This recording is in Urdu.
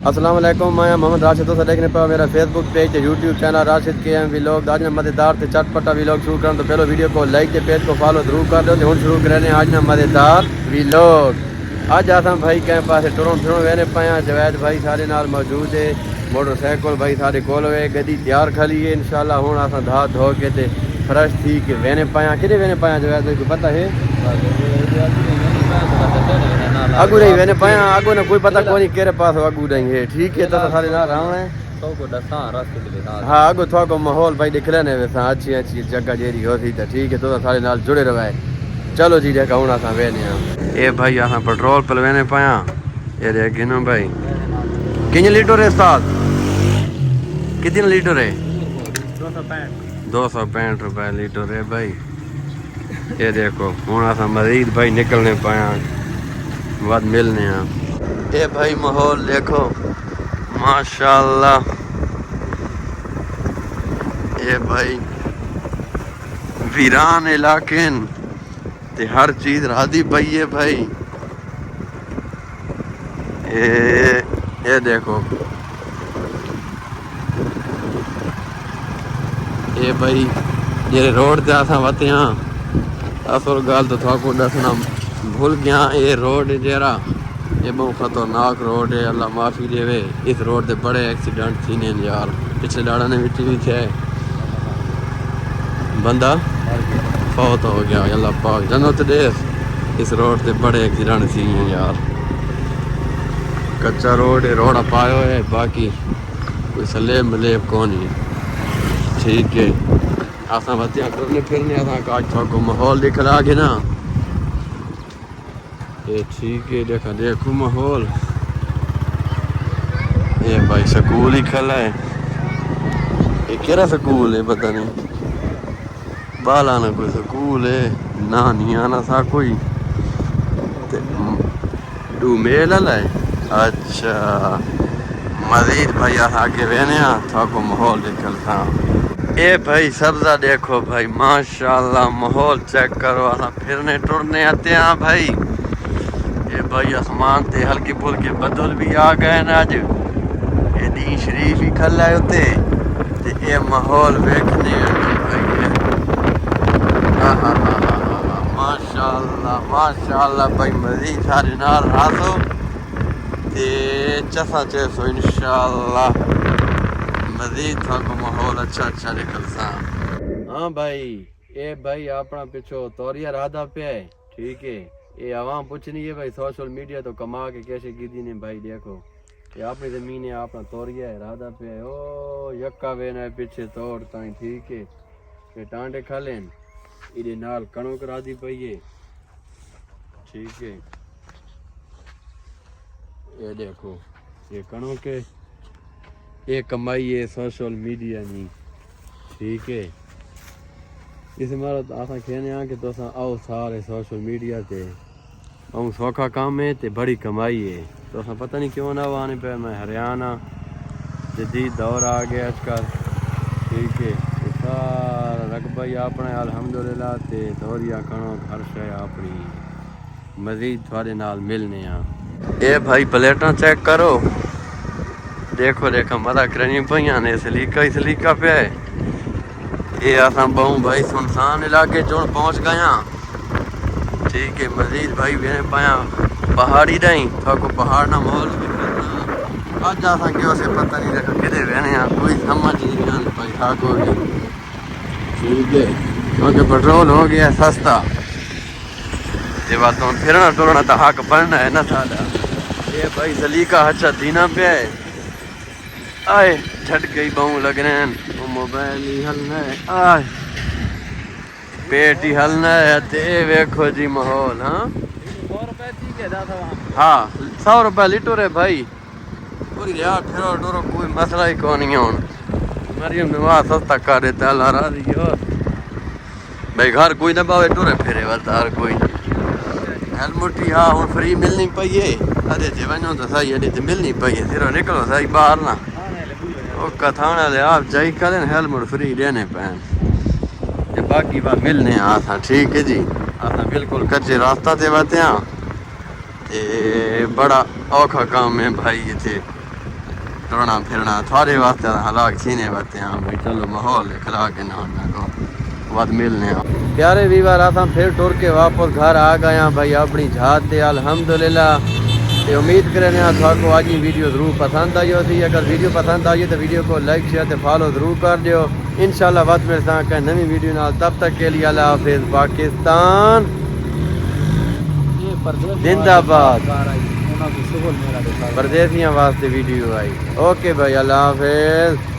السلام علیکم، میں محمد راشد تو دیکھنے پا میرا فیس بک پیج یوٹیوب چینل راشد کے ایم ویلاگ آج مزیدار سے چٹپٹا ویلاگ شروع کریں تو پہلو ویڈیو کو لائک کے پیج کو فالو ضرور کر دو ہوں شروع کریں آج مزیدار ویلاگ اج آساں بھائی کہیں پاس ٹرون پھرون وینے پایا جوید بھائی سارے نال موجود ہے موٹر سائیکل بھائی سارے کول ہوئے گڈی تیار کھلی ہے انشاءاللہ ہوں آساں دھا دھو کے تے فرش تھی کے وینے پایا کدے وینے پایا جوید بھائی کو پتہ ہے اگو نہیں وینے پایا اگو نہ کوئی پتہ کوئی نہیں کیرے پاس اگو نہیں ہے ٹھیک ہے تو سارے نال رہنا ہے ہاں اگو تھوڑا کو ماحول بھائی دکھ لینے ویسا اچھی جگہ جیری ہوتی تو ٹھیک ہے تو سارے نال جڑے رہے چلو جی دیکھا ہوں آساں وینے ہاں اے بھائی آساں پٹرول پل وینے پایا یہ دیکھ نا بھائی کتنے لیٹر ہے استاد کتنے لیٹر ہے 265 روپے لیٹر ہے بھائی یہ دیکھو ہوں آساں مزید بھائی نکلنے پایا ود ملنے ہاں اے بھائی ماحول دیکھو ماشاءاللہ اے بھائی ویران علاقے تے ہر چیز رادی پئی ہے بھائی اے دیکھو اے بھائی جی روڈ تے آساں وتے ہاں اصل گل تو تھوڑا کو دسنا بھول گیا یہ روڈ جیرا یہ بہت خطرناک روڈ ہے اللہ معافی دے اس روڈ تے بڑے ایکسیڈنٹ تھی نے یار پچھلے ڈاڑا نے وچ بھی تھے بندہ فوت ہو گیا اللہ پاک جنت دے اس روڈ تے بڑے ایکسیڈنٹ تھی ہیں یار کچا روڈ ہے روڑا پایا ہے باقی کوئی سلیب ملیب کون ہی ٹھیک ہے آساں بتیاں ٹرنے پھرنے آساں کاج تھوڑا کو ماحول دکھلا کے نا یہ ٹھیک ہے دیکھا دیکھو ماحول یہ بھائی سکول ہی کھلا ہے یہ کیرا سکول ہے پتہ نہیں بالانا کوئی سکول ہے نہ نہیں آنا سا کوئی ڈو میل ہے اچھا مزید بھائی آگے رہنے ہاں تھوڑا کو ماحول نکل تھا اے بھائی سبزہ دیکھو بھائی ماشاءاللہ ماحول چیک کرو پھرنے ٹرنے آتے ہیں بھائی اے بھائی آسمان تے ہلکی پھلکی بدل بھی آ گئے نا اج یہ دین شریف ہی کھلا ہے ہوتے تے اے ماحول ویکھنے ماشاءاللہ بھائی مزید سارے نال راسو تے چسا چیسو انشاءاللہ مزید تھا کو ماحول اچھا نکلتا ہاں بھائی اے بھائی اپنا پچھو توریا رادا پہ ہے ٹھیک ہے یہ عوام پوچھنی ہے بھائی سوشل میڈیا تو کما کے کیسے کی دی نے بھائی دیکھو یہ اپنی زمین ہے اپنا توریا ہے رادا پہ ہے او یکا وینا ہے پیچھے توڑ تائیں ٹھیک ہے یہ ٹانڈے کھا لین یہ نال کنو کرا دی پئیے ٹھیک ہے یہ دیکھو یہ کنو کے یہ کمائی ہے سوشل میڈیا نہیں ٹھیک ہے اس مرت آساں کہنے ہاں کہ تو آؤ سارے سوشل میڈیا تے اور سوکھا کام ہے تے بڑی کمائی ہے تو پتہ نہیں کیوں نہ آنے پہ میں ہریانہ جدید دور آ گیا آج کل ٹھیک ہے سارا رقبہ ہی اپنا الحمدللہ تے دوریا کنو ہر شے اپنی مزید تھوڑے نال ملنے ہاں اے بھائی پلیٹاں چیک کرو دیکھو مزہ کرنی پئیاں نے سلیقہ پہ ہے یہ آساں بہوں بھائی سنسان علاقے چون پہنچ گیا ٹھیک ہے مزید بھائی وینے پایا پہاڑی رہیں تھوڑا کو پہاڑ نہ ماحول آج آساں کیوں سے پتہ نہیں دیکھا کدے وینے ہاں کوئی سمجھ نہیں آنے پائی تھا کوئی ٹھیک ہے کیونکہ پٹرول ہو گیا سستا یہ بات تو پھرنا ٹرنا تو حق بننا ہے نا ساڈا یہ بھائی سلیقہ اچھا دینا پہ ہے آئے جھٹ گئی بہوں لگ رہے ہیں وہ موبائل ہی ہلنا ہے آئے پیٹ ہی ہلنا ہے تے ویکھو جی ماحول ہاں 100 روپے تھی کے دا تھا ہاں 100 روپے لیٹر ہے بھائی پوری یار پھرو ڈورو کوئی مسئلہ ہی کون نہیں ہون مریم نواز سستا کر دیتا اللہ راضی ہو بھائی گھر کوئی نہ باوے ٹورے پھرے وردار کوئی ہیلمٹ ہاں ہوں فری ملنی پئیے ارے جی ونو تو صحیح اڈی تے ملنی پئیے سرو نکلو صحیح باہر نہ او کتھانا لے آپ جائی کریں ہیلمٹ فری دینے پین باقی بات ملنے آساں ٹھیک ہے جی آساں بالکل کچے راستہ تے باتے ہاں تے بڑا اوکھا کام ہے بھائی یہ تھے ٹرنا پھرنا تھوڑے واسطے حلاق چھینے واسطے ہاں بھائی چلو ماحول کھلا کے نہ ہونا کو بعد ملنے ہیں پیارے ویوار آتا پھر ٹور کے واپس گھر آ گئے ہیں بھائی اپنی جھات دے الحمدللہ تے امید کرنے ہیں تھا کو آج یہ ویڈیو ضرور پسند آئی ہوتی اگر ویڈیو پسند آئی تو ویڈیو کو لائک شیئر تے فالو ضرور کر دیو انشاءاللہ وقت میرے ساتھ کہ نئی ویڈیو نال تب تک کے لیے اللہ حافظ پاکستان زندہ باد پردیسیاں واسطے ویڈیو آئی اوکے بھائی اللہ حافظ